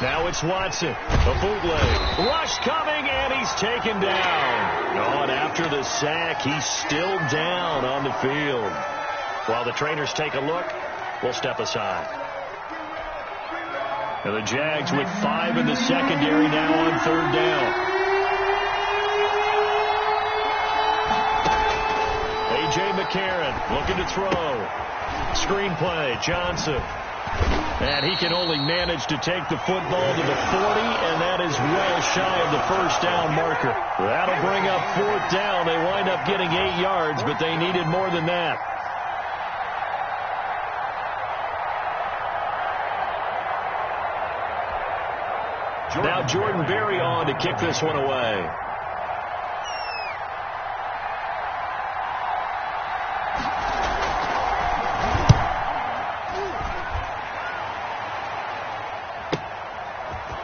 Now it's Watson. A bootleg. Rush coming, and he's taken down. Oh, and after the sack, he's still down on the field. While the trainers take a look, we'll step aside. And the Jags with 5 in the secondary now on 3rd down. A.J. McCarron looking to throw. Screenplay, Johnson. And he can only manage to take the football to the 40, and that is well shy of the first down marker. That'll bring up 4th down. They wind up getting 8 yards, but they needed more than that. Now Jordan Berry on to kick this one away.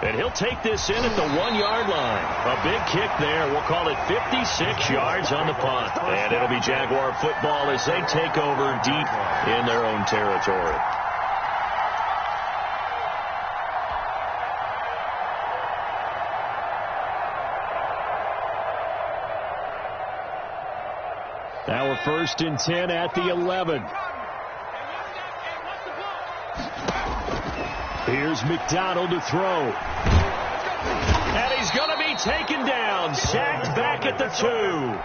And he'll take this in at the 1-yard line. A big kick there. We'll call it 56 yards on the punt. And it'll be Jaguar football as they take over deep in their own territory. Now we're 1st and 10 at the 11. Here's McDonald to throw. And he's going to be taken down. Sacked back at the 2.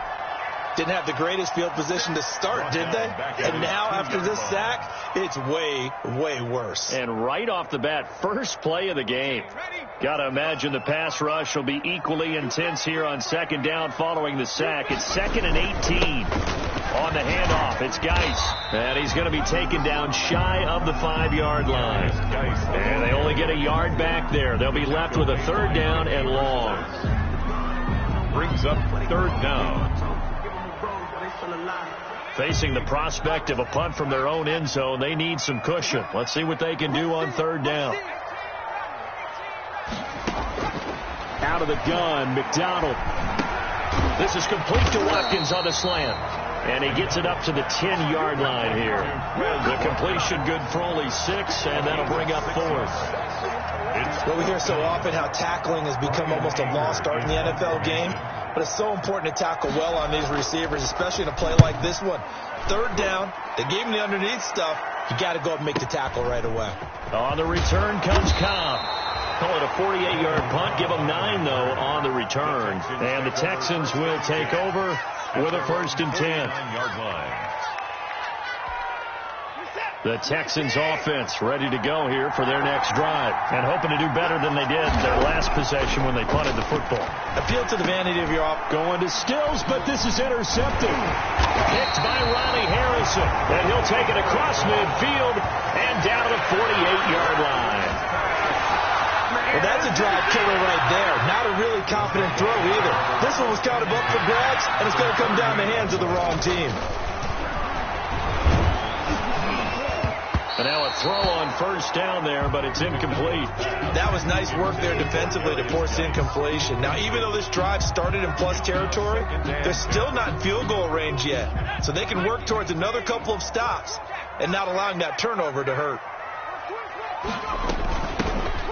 Didn't have the greatest field position to start, did they? And now after this sack, it's way, way worse. And right off the bat, first play of the game. Got to imagine the pass rush will be equally intense here on 2nd down following the sack. It's 2nd and 18. On the handoff, it's Geis. And he's going to be taken down shy of the 5-yard line. And they only get a yard back there. They'll be left with a 3rd down and long. Brings up 3rd down. Facing the prospect of a punt from their own end zone, they need some cushion. Let's see what they can do on 3rd down. Out of the gun, McDonald. This is complete to Watkins on the slant. And he gets it up to the 10-yard line here. The completion good for only 6, and that'll bring up 4th. Well, we hear so often how tackling has become almost a lost art in the NFL game. But it's so important to tackle well on these receivers, especially in a play like this one. 3rd down, they gave him the underneath stuff. You got to go up and make the tackle right away. On the return comes Cobb. Call it a 48-yard punt. Give them 9, though, on the return. And the Texans will take over with a 1st and 10. The Texans offense ready to go here for their next drive and hoping to do better than they did their last possession when they punted the football. Appeal to the vanity of your offense. Going to Stills, but this is intercepted. Picked by Ronnie Harrison. And he'll take it across midfield and down to the 48-yard line. Well, that's a drive killer right there. Not a really confident throw either. This one was kind of up for grabs, and it's going to come down the hands of the wrong team. And now a throw on 1st down there, but it's incomplete. That was nice work there defensively to force incompletion. Now, even though this drive started in plus territory, they're still not in field goal range yet. So they can work towards another couple of stops and not allowing that turnover to hurt.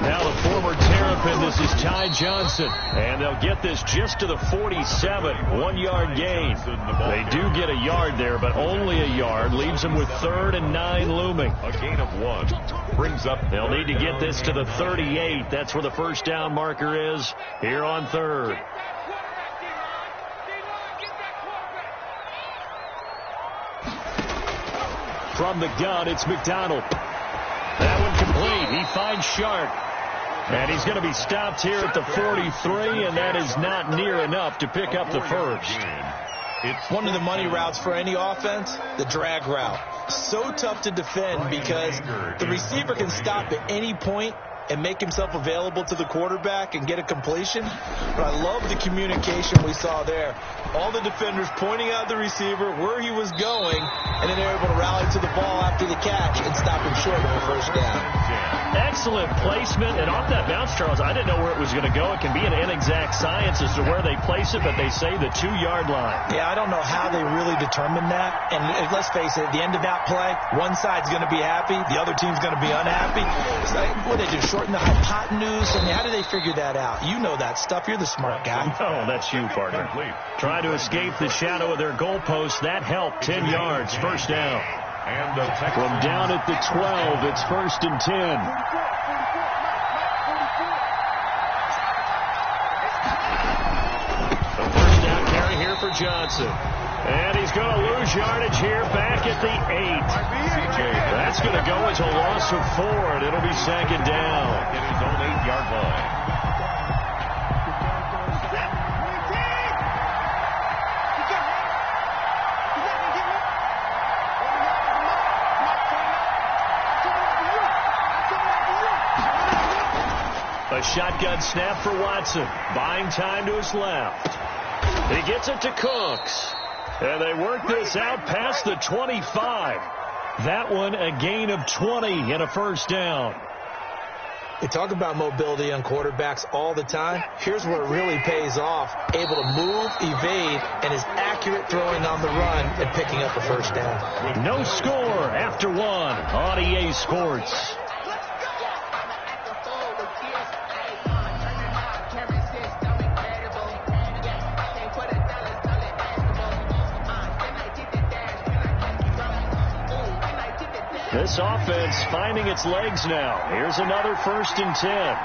Now the former Terrapin, this is Ty Johnson. And they'll get this just to the 47. 1-yard gain. They do get a yard there, but only a yard. Leaves them with 3rd and 9 looming. A gain of 1. Brings up. They'll need to get this to the 38. That's where the 1st down marker is here on 3rd. From the gun, it's McDonald. That one complete. He finds Sharp. And he's going to be stopped here at the 43, and that is not near enough to pick up the 1st. It's one of the money routes for any offense, the drag route. So tough to defend because the receiver can stop at any point and make himself available to the quarterback and get a completion. But I love the communication we saw there. All the defenders pointing out the receiver, where he was going, and then they're able to rally to the ball after the catch and stop him short of a 1st down. Excellent placement, and off that bounce, Charles, I didn't know where it was going to go. It can be an inexact science as to where they place it, but they say the 2-yard line. Yeah, I don't know how they really determined that. And let's face it, at the end of that play, one side's going to be happy, the other team's going to be unhappy. It's like, what, they just shorten the hypotenuse. I mean, how do they figure that out? You know that stuff. You're the smart guy. Oh, that's you, partner. Trying to escape the shadow of their goalpost. That helped. 10 yards, first down. And from down at the 12, it's 1st and 10. The first down carry here for Johnson. And he's going to lose yardage here back at the 8. That's going to go as a loss of 4, and it'll be second down. At his own 8-yard line. A shotgun snap for Watson. Buying time to his left. He gets it to Cooks. And they work this out past the 25. That one a gain of 20 and a first down. They talk about mobility on quarterbacks all the time. Here's where it really pays off. Able to move, evade, and is accurate throwing on the run and picking up a first down. No score after 1 on EA Sports. This offense finding its legs now. Here's another 1st and 10.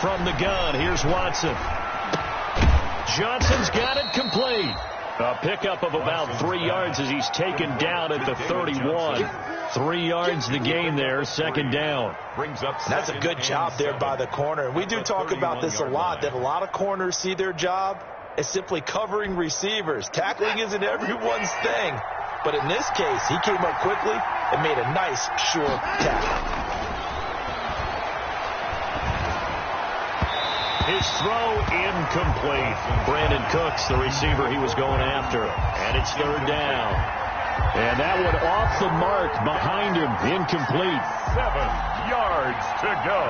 From the gun, here's Watson. Johnson's got it complete. A pickup of about 3 yards as he's taken down at the 31. 3 yards the gain there, second down. That's a good job there by the corner. We do talk about this a lot, that a lot of corners see their job as simply covering receivers. Tackling isn't everyone's thing. But in this case, he came up quickly and made a nice, sure tackle. His throw incomplete. Brandon Cooks, the receiver he was going after. And it's third down. And that one off the mark behind him. Incomplete. 7 yards to go.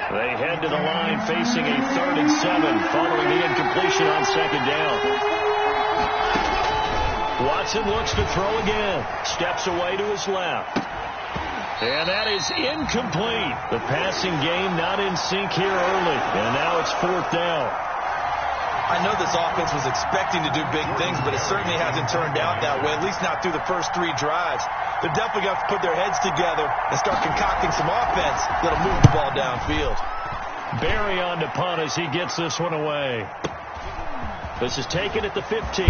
They head to the line facing a 3rd and 7 following the incompletion on second down. Watson looks to throw again. Steps away to his left. And that is incomplete. The passing game not in sync here early. And now it's 4th down. I know this offense was expecting to do big things, but it certainly hasn't turned out that way, at least not through the first 3 drives. They're definitely going to put their heads together and start concocting some offense that'll move the ball downfield. Barry on to punt as he gets this one away. This is taken at the 15.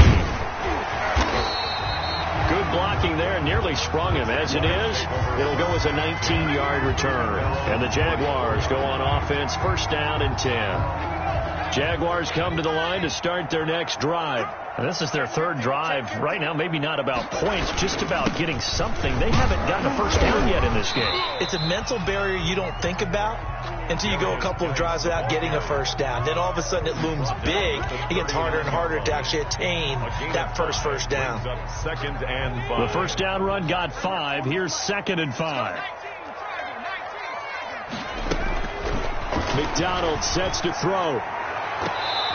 Good blocking there, nearly sprung him. As it is, it'll go as a 19-yard return. And the Jaguars go on offense, first down and 10. Jaguars come to the line to start their next drive. And this is their 3rd drive. Right now, maybe not about points, just about getting something. They haven't gotten a first down yet in this game. It's a mental barrier you don't think about until you go a couple of drives without getting a first down. Then all of a sudden it looms big. It gets harder and harder to actually attain that first down. 2nd and 5. The first down run got 5. Here's 2nd and 5. McDonald sets to throw.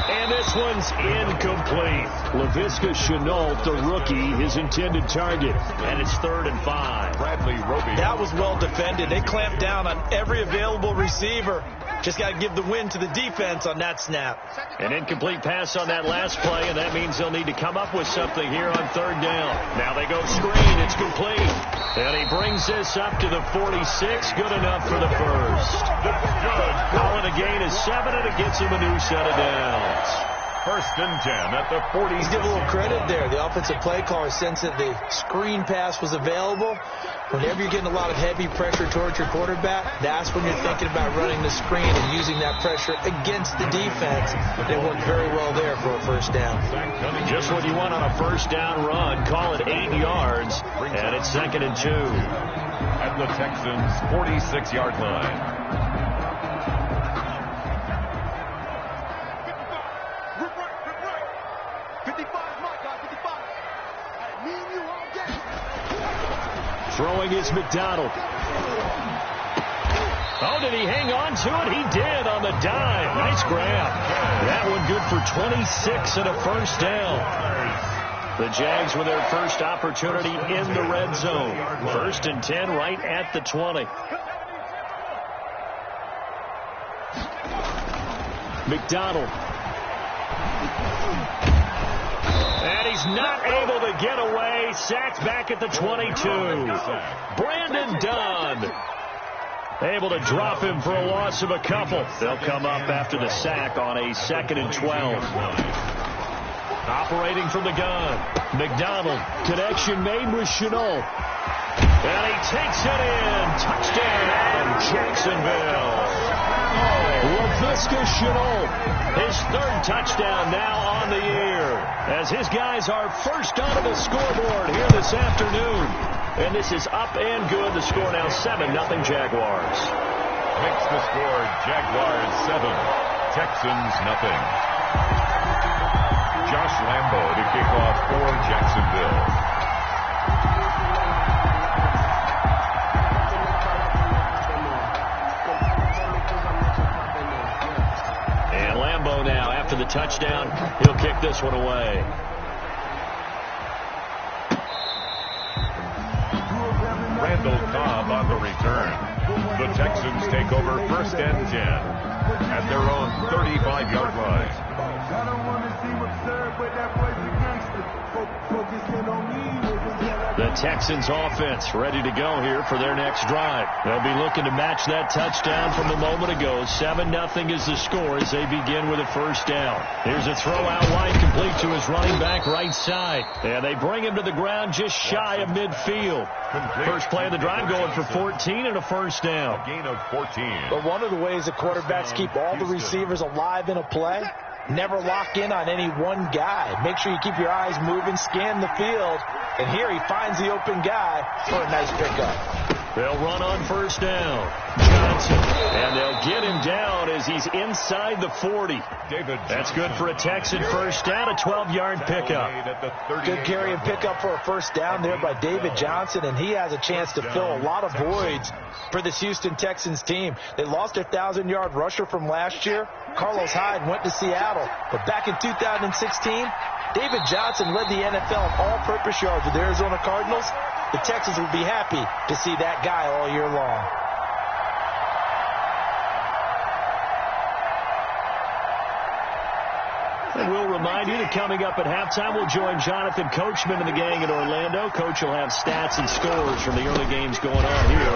And this one's incomplete. Laviska Shenault, the rookie, his intended target. And it's 3rd and 5. Bradley Roby. That was well defended. They clamped down on every available receiver. Just got to give the win to the defense on that snap. An incomplete pass on that last play, and that means they'll need to come up with something here on 3rd down. Now they go screen. It's complete. And he brings this up to the 46. Good enough for the first. Calling a gain of 7, and it gets him a new set of downs. 1st and 10 at the 40. Let's give a little credit there. The offensive play caller sensed that the screen pass was available. Whenever you're getting a lot of heavy pressure towards your quarterback, that's when you're thinking about running the screen and using that pressure against the defense. They worked very well there for a first down. Just what you want on a first down run. Call it 8 yards, and it's 2nd and 2. At the Texans' 46-yard line. Throwing is McDonald. Oh, did he hang on to it? He did on the dive. Nice grab. That one good for 26 and a first down. The Jags with their first opportunity in the red zone. 1st and 10 right at the 20. McDonald. And he's not able to get away. Sacked back at the 22. Brandon Dunn. Able to drop him for a loss of a couple. They'll come up after the sack on a 2nd and 12. Operating from the gun. McDonald. Connection made with Chenault. And he takes it in. Touchdown, Jacksonville. LaVisca Chenault. His 3rd touchdown now on the year. As his guys are first onto the scoreboard here this afternoon. And this is up and good. The score now 7-0 Jaguars. Makes the score Jaguars 7, Texans nothing. Josh Lambo to kick off for Jacksonville. And Lambo now, after the touchdown, he'll kick this one away. Randall Cobb on the return. The Texans take over 1st and 10 at their own 35-yard line. The Texans offense ready to go here for their next drive. They'll be looking to match that touchdown from a moment ago. 7-0 is the score as they begin with a first down. Here's a throw out wide, complete to his running back right side. And they bring him to the ground just shy of midfield. First play of the drive going for 14 and a first down. A gain of 14. But one of the ways the quarterbacks keep all the receivers alive in a play, never lock in on any one guy. Make sure you keep your eyes moving, scan the field. And here he finds the open guy for a nice pickup. They'll run on first down. Johnson. And they'll get him down as he's inside the 40. That's good for a Texan first down, a 12-yard pickup. Good carry and pickup for a first down there by David Johnson, and he has a chance to fill a lot of voids for this Houston Texans team. They lost their 1,000-yard rusher from last year. Carlos Hyde went to Seattle. But back in 2016, David Johnson led the NFL in all-purpose yards with the Arizona Cardinals. The Texans would be happy to see that guy all year long. And we'll remind you that coming up at halftime, we'll join Jonathan Coachman and the gang in Orlando. Coach will have stats and scores from the early games going on here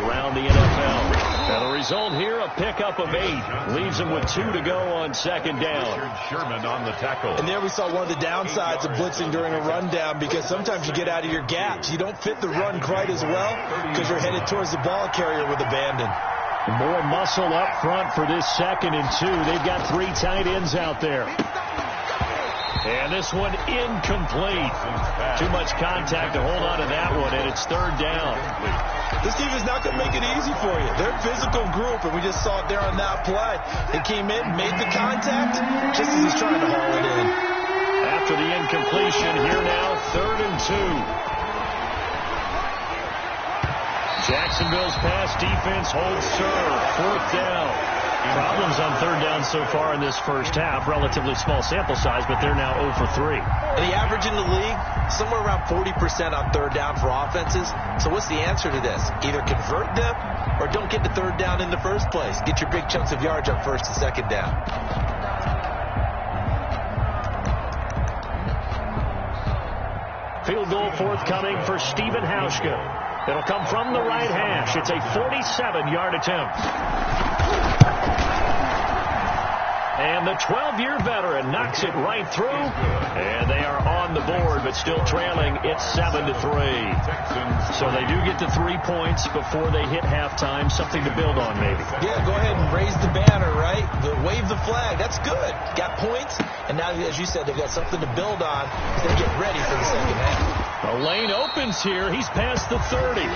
around the NFL. Now the result here, a pickup of 8. Leaves them with 2 to go on 2nd down. Sherman on the tackle. And there we saw one of the downsides of blitzing during a rundown, because sometimes you get out of your gaps. You don't fit the run quite as well because you're headed towards the ball carrier with abandon. More muscle up front for this 2nd and 2. They've got 3 tight ends out there. And this one incomplete. Too much contact to hold on to that one, and it's 3rd down. This team is not going to make it easy for you. They're a physical group, and we just saw it there on that play. They came in, made the contact, just as he's trying to haul it in. After the incompletion, here now, 3rd and 2. Jacksonville's pass defense holds serve. 4th down. Problems on 3rd down so far in this first half. Relatively small sample size, but they're now 0 for 3. And the average in the league, somewhere around 40% on 3rd down for offenses. So what's the answer to this? Either convert them or don't get the 3rd down in the first place. Get your big chunks of yards on 1st and 2nd down. Field goal forthcoming for Stephen Hauschka. It'll come from the right hash. It's a 47-yard attempt. And the 12-year veteran knocks it right through. And they are on the board, but still trailing. It's 7-3. So they do get to 3 points before they hit halftime. Something to build on, maybe. Yeah, go ahead and raise the banner, right? Wave the flag. That's good. Got points. And now, as you said, they've got something to build on as they get ready for the second half. A lane opens here. He's past the 30. The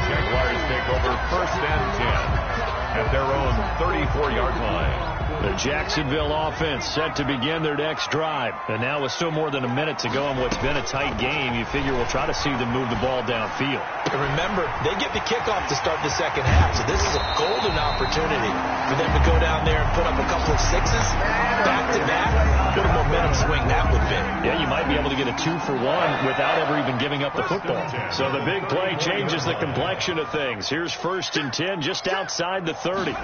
Jaguars take over 1st and 10 at their own 34-yard line. The Jacksonville offense set to begin their next drive. And now with still more than a minute to go in what's been a tight game, you figure we'll try to see them move the ball downfield. And remember, they get the kickoff to start the second half, so this is a golden opportunity opportunity for them to go down there and put up a couple of sixes back-to-back. What a momentum swing that would be. Yeah, you might be able to get a 2-for-1 without ever even giving up the football. So the big play changes the complexion of things. Here's 1st and 10 just outside the 30.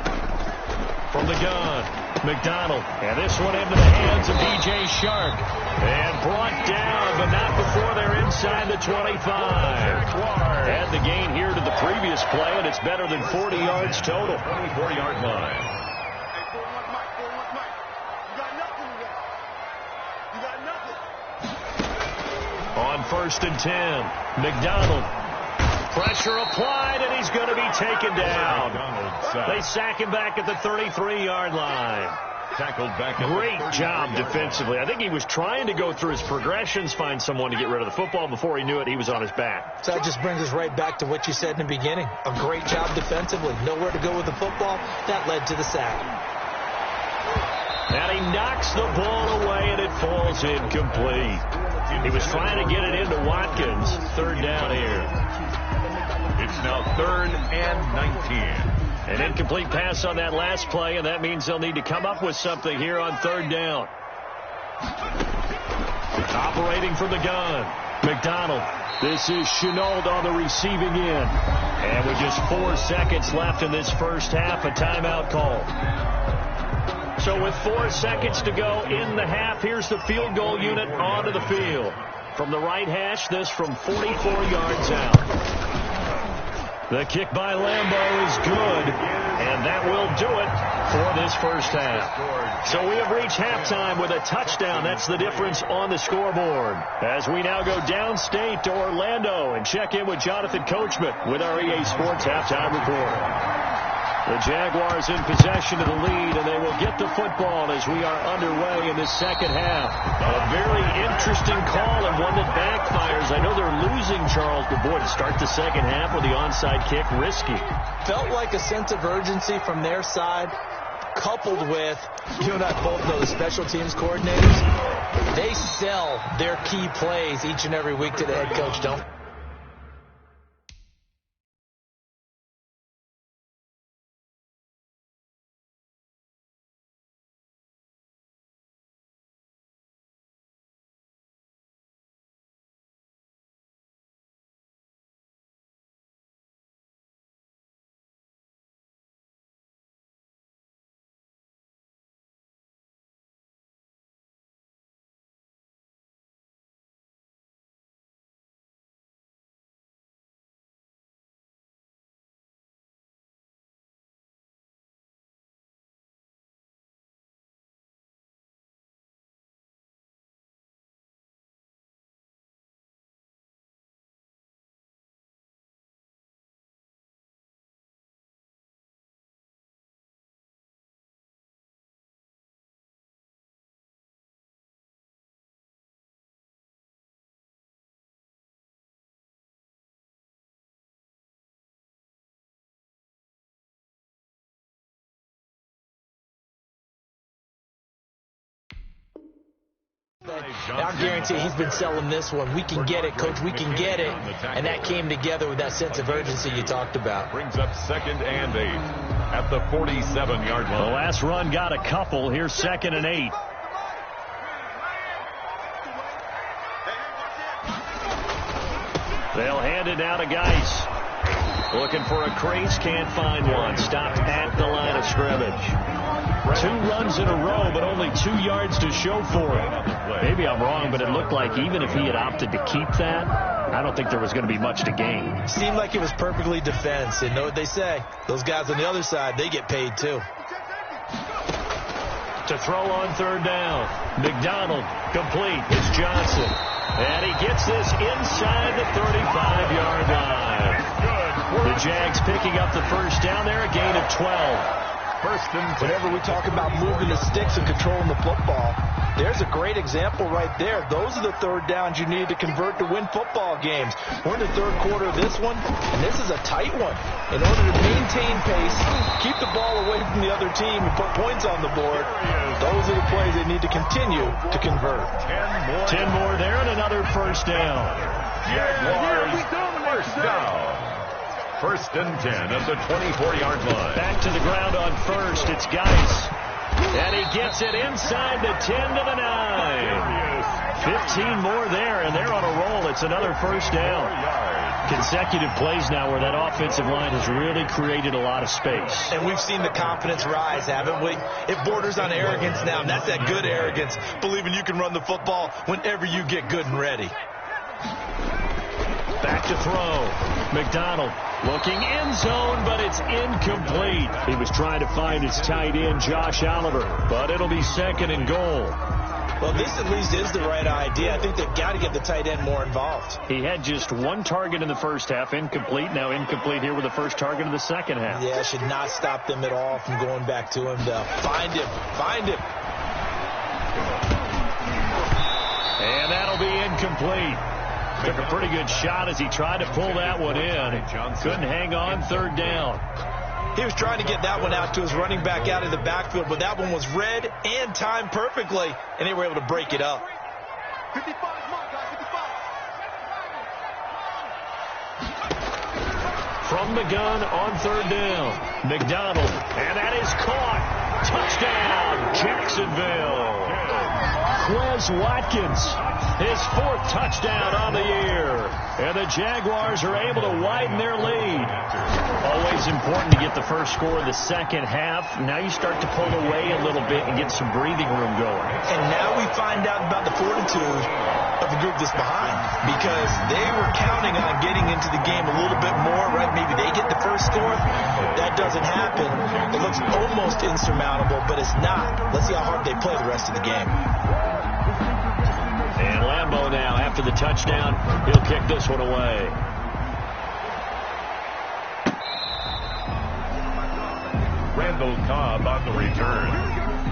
From the gun, McDonald. And this one into the hands of DJ Shark. And brought down, but not before they're inside the 25. Add the gain here to the previous play, and it's better than 40 yards total. 24-yard line. On 1st and 10, McDonald. Pressure applied, and he's going to be taken down. They sack him back at the 33-yard line. Tackled back. Great job defensively. I think he was trying to go through his progressions, find someone to get rid of the football. Before he knew it, he was on his back. So that just brings us right back to what you said in the beginning. A great job defensively. Nowhere to go with the football. That led to the sack. And he knocks the ball away, and it falls incomplete. He was trying to get it into Watkins. 3rd down here. It's now 3rd and 19. An incomplete pass on that last play, and that means they'll need to come up with something here on 3rd down. Operating from the gun, McDonald. This is Chenault on the receiving end. And with just 4 seconds left in this first half, a timeout call. So with 4 seconds to go in the half, here's the field goal unit onto the field. From the right hash, this from 44 yards out. The kick by Lambeau is good, and that will do it for this first half. So we have reached halftime with a touchdown. That's the difference on the scoreboard. As we now go downstate to Orlando and check in with Jonathan Coachman with our EA Sports halftime report. The Jaguars in possession of the lead, and they will get the football as we are underway in this second half. A very interesting call and one that backfires. I know they're losing, Charles, but boy, to start the second half with the onside kick, risky. Felt like a sense of urgency from their side, coupled with, you and I both know the special teams coordinators. They sell their key plays each and every week to the head coach, don't they? I guarantee he's been selling this one. We can get it, Coach. We can get it. And that came together with that sense of urgency you talked about. Brings up 2nd and 8 at the 47-yard line. The last run got a couple. Here's 2nd and 8. They'll hand it now to Geis. Looking for a crease, can't find one. Stopped at the line of scrimmage. 2 runs in a row, but only 2 yards to show for it. Maybe I'm wrong, but it looked like even if he had opted to keep that, I don't think there was going to be much to gain. Seemed like it was perfectly defense. And know what they say? Those guys on the other side, they get paid too. To throw on 3rd down. McDonald, complete. It's Johnson. And he gets this inside the 35-yard line. The Jags picking up the first down there, a gain of 12. Whenever we talk about moving the sticks and controlling the football, there's a great example right there. Those are the 3rd downs you need to convert to win football games. We're in the 3rd quarter of this one, and this is a tight one. In order to maintain pace, keep the ball away from the other team, and put points on the board, those are the plays they need to continue to convert. 10 more there and another first down. Jaguars first down. First and 10 at the 24-yard line. Back to the ground on first. It's Geis. And he gets it inside the 10 to the 9. 15 more there, and they're on a roll. It's another first down. Consecutive plays now where that offensive line has really created a lot of space. And we've seen the confidence rise, haven't we? It borders on arrogance now, and that's that good arrogance, believing you can run the football whenever you get good and ready. Back to throw. McDonald looking end zone, but it's incomplete. He was trying to find his tight end, Josh Oliver, but it'll be second and goal. Well, this at least is the right idea. I think they've got to get the tight end more involved. He had just one target in the first half, incomplete. Now incomplete here with the first target of the second half. Yeah, should not stop them at all from going back to him, though. Find him. Find him. And that'll be incomplete. Took a pretty good shot as he tried to pull that one in. Couldn't hang on, third down. He was trying to get that one out to his running back out of the backfield, but that one was read and timed perfectly, and they were able to break it up. 55, From the gun on third down, McDonald, and that is caught. Touchdown, Jacksonville. Quez Watkins, his fourth touchdown on the year. And the Jaguars are able to widen their lead. Always important to get the first score of the second half. Now you start to pull away a little bit and get some breathing room going. And now we find out about the fortitude of the group that's behind, because they were counting on getting into the game a little bit more, right? Maybe they get the first score. That doesn't happen. It looks almost insurmountable, but it's not. Let's see how hard they play the rest of the game. And Lambeau now, after the touchdown, he'll kick this one away. Randall Cobb on the return.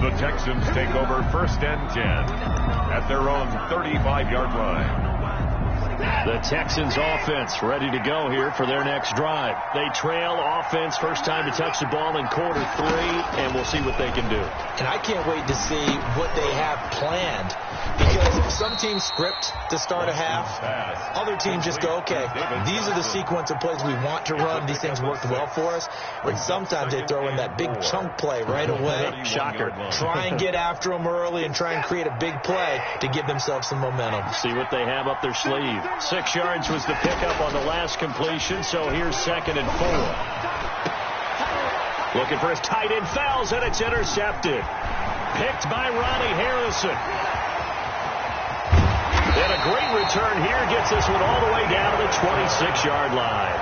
The Texans take over first and 10 at their own 35-yard line. The Texans offense ready to go here for their next drive. They trail offense, first time to touch the ball in quarter 3, and we'll see what they can do. And I can't wait to see what they have planned, because some teams script to start a half. Other teams just go, okay, these are the sequence of plays we want to run. These things worked well for us. But sometimes they throw in that big chunk play right away. Shocker. Try and get after them early and try and create a big play to give themselves some momentum. See what they have up their sleeve. 6 yards was the pickup on the last completion, so here's second and 4. Looking for his tight end, fouls, and it's intercepted. Picked by Ronnie Harrison. And a great return here gets this one all the way down to the 26-yard line.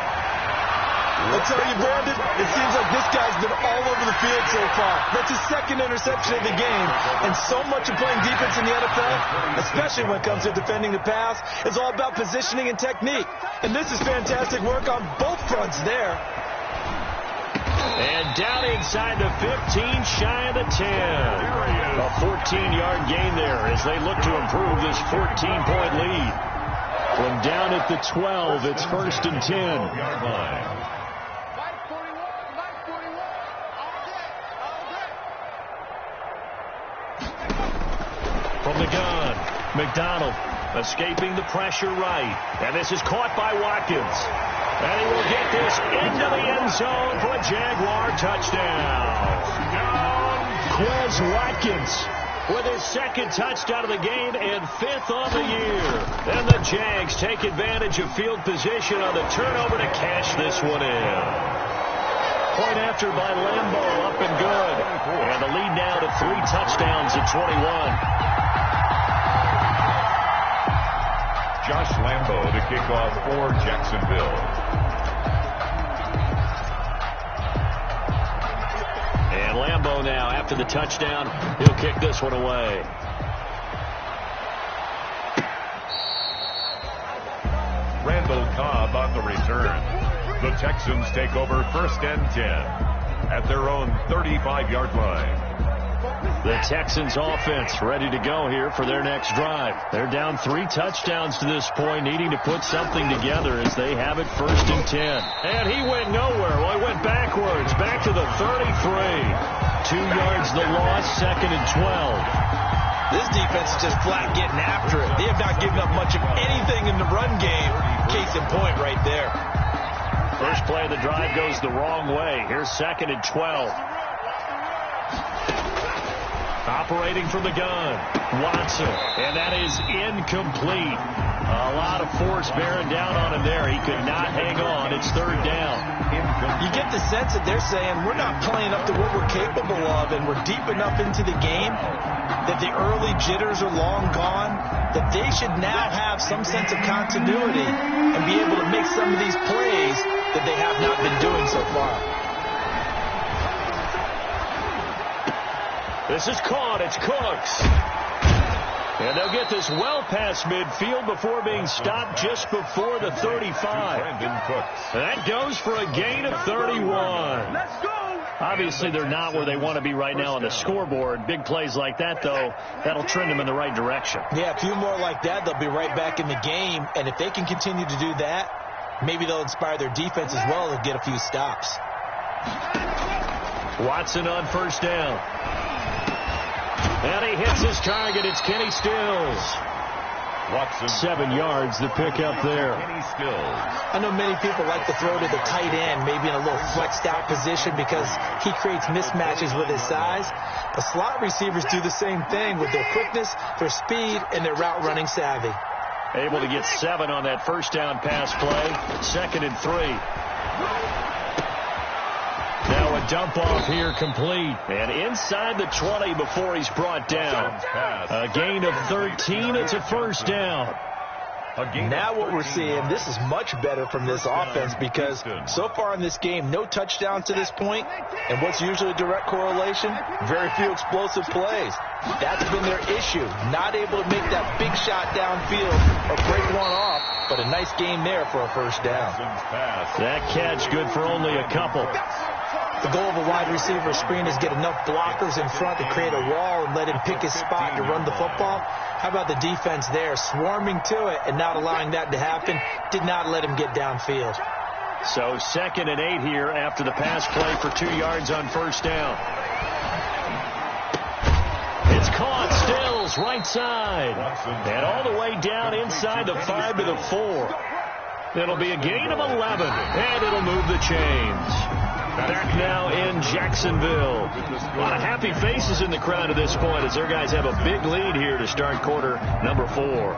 I'll tell you, Brandon, it seems like this guy's been all over the field so far. That's his second interception of the game. And so much of playing defense in the NFL, especially when it comes to defending the pass, is all about positioning and technique. And this is fantastic work on both fronts there. And down inside the 15, shy of the 10. A 14-yard gain there as they look to improve this 14-point lead. From down at the 12, it's first and 10. From the gun, McDonald escaping the pressure right. And this is caught by Watkins. And he will get this into the end zone for a Jaguar touchdown. Quez Watkins with his second touchdown of the game and 5th on the year. And the Jags take advantage of field position on the turnover to cash this one in. Point after by Lambeau, up and good. And the lead now to 3 touchdowns at 21. Josh Lambeau to kick off for Jacksonville. And Lambeau now, after the touchdown, he'll kick this one away. Randall Cobb on the return. The Texans take over first and 10 at their own 35-yard line. The Texans offense ready to go here for their next drive. They're down 3 touchdowns to this point, needing to put something together as they have it first and 10. And he went nowhere. Well, he went backwards, back to the 33. 2 yards the loss, second and 12. This defense is just flat getting after it. They have not given up much of anything in the run game. Case in point right there. First play of the drive goes the wrong way. Here's 2nd and 12. Operating from the gun, Watson, and that is incomplete. A lot of force bearing down on him there. He could not hang on. It's 3rd down. You get the sense that they're saying we're not playing up to what we're capable of, and we're deep enough into the game that the early jitters are long gone, that they should now have some sense of continuity and be able to make some of these plays that they have not been doing so far. This is caught. It's Cooks. And they'll get this well past midfield before being stopped just before the 35. That goes for a gain of 31. Let's go. Obviously, they're not where they want to be right now on the scoreboard. Big plays like that, though, that'll trend them in the right direction. Yeah, a few more like that, they'll be right back in the game. And if they can continue to do that, maybe they'll inspire their defense as well and get a few stops. Watson on 1st down. And he hits his target. It's Kenny Stills. Watson. 7 yards to pick up there. Kenny Stills. I know many people like to throw to the tight end, maybe in a little flexed out position because he creates mismatches with his size. The slot receivers do the same thing with their quickness, their speed, and their route running savvy. Able to get 7 on that 1st down pass play. 2nd and 3. Now a dump off here complete. And inside the 20 before he's brought down. A gain of 13. It's a 1st down. Now what we're seeing, this is much better from this offense because so far in this game, no touchdown to this point. And what's usually a direct correlation? Very few explosive plays. That's been their issue. Not able to make that big shot downfield or break one off. But a nice game there for a 1st down. That catch good for only a couple. The goal of a wide receiver screen is get enough blockers in front to create a wall and let him pick his spot to run the football. How about the defense there, swarming to it and not allowing that to happen? Did not let him get downfield. So 2nd and 8 here after the pass play for 2 yards on 1st down. It's caught. Stills right side. And all the way down inside the 5 to the 4. It'll be a gain of 11, and it'll move the chains. Back now in Jacksonville. A lot of happy faces in the crowd at this point as their guys have a big lead here to start quarter number 4.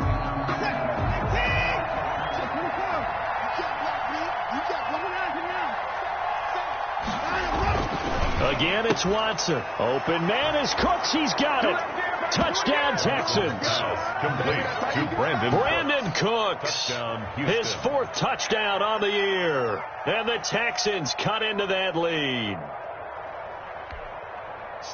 Again, it's Watson. Open man is Cooks. He's got it. Touchdown, Texans. Complete to Brandon Cooks. His 4th touchdown on the year. And the Texans cut into that lead.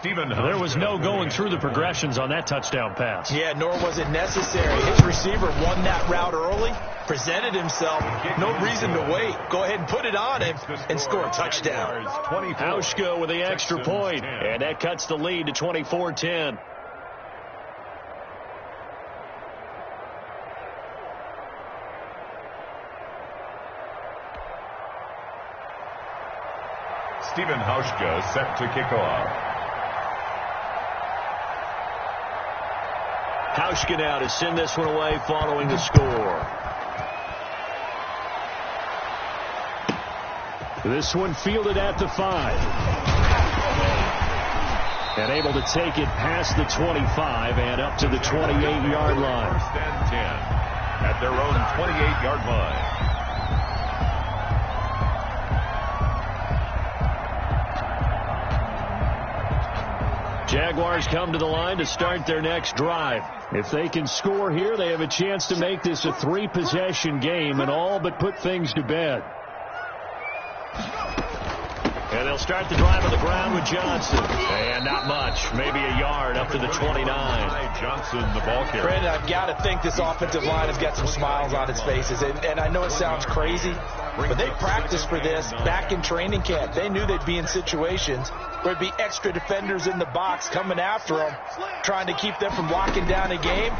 There was no going through the progressions on that touchdown pass. Yeah, nor was it necessary. His receiver won that route early, presented himself. No reason to wait. Go ahead and put it on him and score a touchdown. Hauschka with the extra point, and that cuts the lead to 24-10. Stephen Hauschka set to kick off. Hauschka now to send this one away following the score. This one fielded at the 5. And able to take it past the 25 and up to the 28-yard line. 1st and 10 at their own 28-yard line. Jaguars come to the line to start their next drive. If they can score here, they have a chance to make this a 3-possession game and all but put things to bed. And they'll start the drive on the ground with Johnson. And not much. Maybe a yard up to the 29. Johnson, the ball carrier. Brandon, I've got to think this offensive line has got some smiles on its faces. And I know it sounds crazy, but they practiced for this back in training camp. They knew they'd be in situations where there'd be extra defenders in the box coming after them, trying to keep them from locking down a game.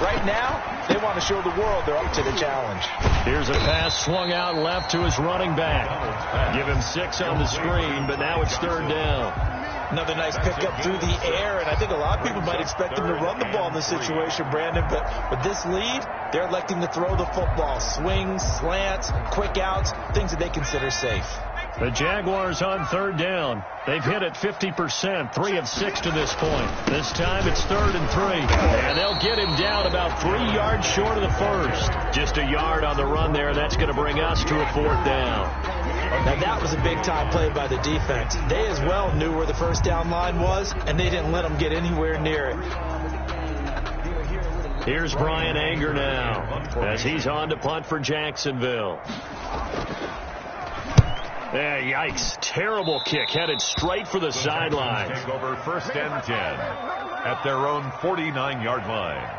Right now, they want to show the world they're up to the challenge. Here's a pass swung out left to his running back. Give him 6 on the screen, but now it's 3rd down. Another nice pickup through the air, and I think a lot of people might expect them to run the ball in this situation, Brandon, but with this lead, they're electing to throw the football. Swings, slants, quick outs, things that they consider safe. The Jaguars on third down. They've hit it 50%, 3 of 6 to this point. This time it's 3rd and 3. And they'll get him down about 3 yards short of the first. Just a yard on the run there. That's going to bring us to a 4th down. Now that was a big-time play by the defense. They as well knew where the first down line was, and they didn't let them get anywhere near it. Here's Brian Anger now as he's on to punt for Jacksonville. Yeah, yikes. Terrible kick headed straight for the sideline. Take over 1st and 10 at their own 49-yard line.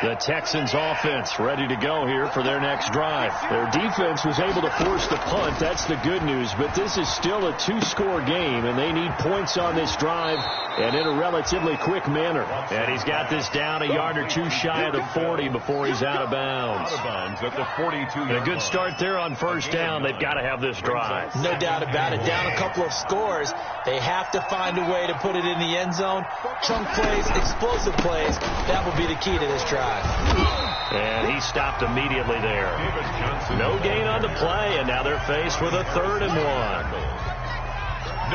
The Texans offense ready to go here for their next drive. Their defense was able to force the punt. That's the good news. But this is still a 2-score game, and they need points on this drive and in a relatively quick manner. And he's got this down a yard or 2 shy of the 40 before he's out of bounds. Out of bounds at the 42-yard line. A good start there on first down. They've got to have this drive. No doubt about it. Down a couple of scores. They have to find a way to put it in the end zone. Chunk plays, explosive plays. That will be the key to this drive. And he stopped immediately there. No gain on the play, and now they're faced with a 3rd and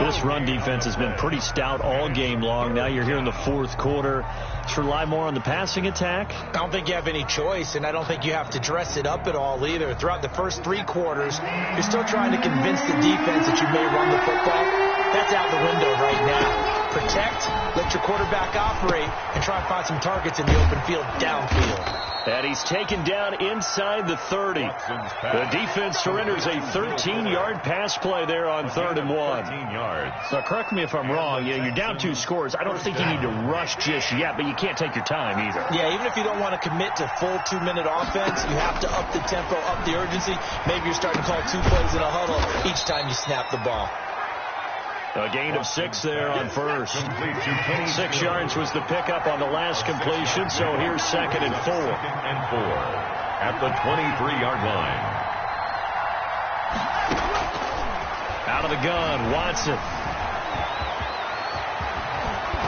1. This run defense has been pretty stout all game long. Now you're here in the 4th quarter. Should rely more on the passing attack? I don't think you have any choice, and I don't think you have to dress it up at all either. Throughout the first 3 quarters, you're still trying to convince the defense that you may run the football. That's out the window right now. Protect, let your quarterback operate, and try and find some targets in the open field downfield. And he's taken down inside the 30. The defense surrenders a 13-yard pass play there on 3rd and 1. 13 yards. So correct me if I'm wrong. You're down 2 scores. I don't think you need to rush just yet, but you can't take your time either. Yeah, even if you don't want to commit to full 2-minute offense, you have to up the tempo, up the urgency. Maybe you're starting to call 2 plays in a huddle each time you snap the ball. A gain of 6 there on first. 6 yards was the pickup on the last completion, so here's 2nd and 4. 2nd and 4 at the 23-yard line. Out of the gun, Watson.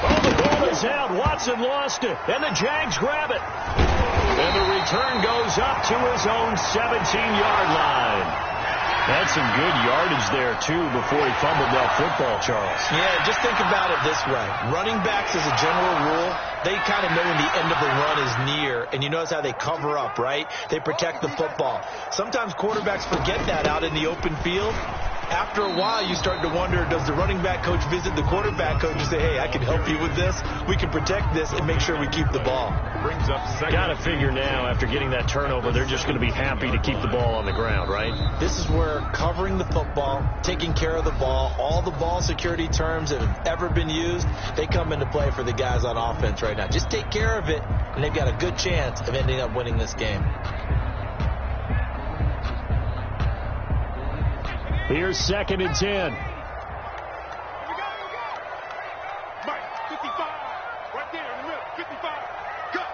Oh, the ball is out. Watson lost it, and the Jags grab it. And the return goes up to his own 17-yard line. That's some good yardage there, too, before he fumbled that football, Charles. Yeah, just think about it this way. Running backs, as a general rule, they kind of know when the end of the run is near, and you notice how they cover up, right? They protect the football. Sometimes quarterbacks forget that out in the open field. After a while, you start to wonder, does the running back coach visit the quarterback coach and say, hey, I can help you with this. We can protect this and make sure we keep the ball. Brings up 2nd. Got to figure now, after getting that turnover, they're just going to be happy to keep the ball on the ground, right? This is where covering the football, taking care of the ball, all the ball security terms that have ever been used, they come into play for the guys on offense right now. Just take care of it, and they've got a good chance of ending up winning this game. Here's 2nd and 10. Mike, 55, right there in the middle, 55. Cut.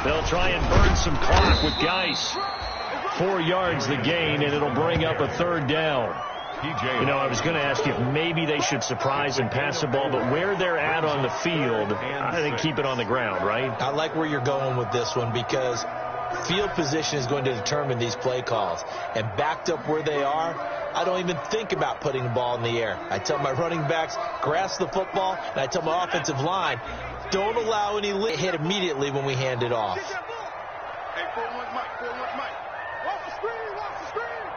They'll try and burn some clock with Geis. 4 yards the gain, and it'll bring up a 3rd down. You know, I was going to ask you if maybe they should surprise and pass the ball, but where they're at on the field, I think keep it on the ground, right? I like where you're going with this one because field position is going to determine these play calls. And backed up where they are, I don't even think about putting the ball in the air. I tell my running backs, grasp the football, and I tell my offensive line, don't allow any hit immediately when we hand it off. Hey, 4-1 Mike. Watch the screen.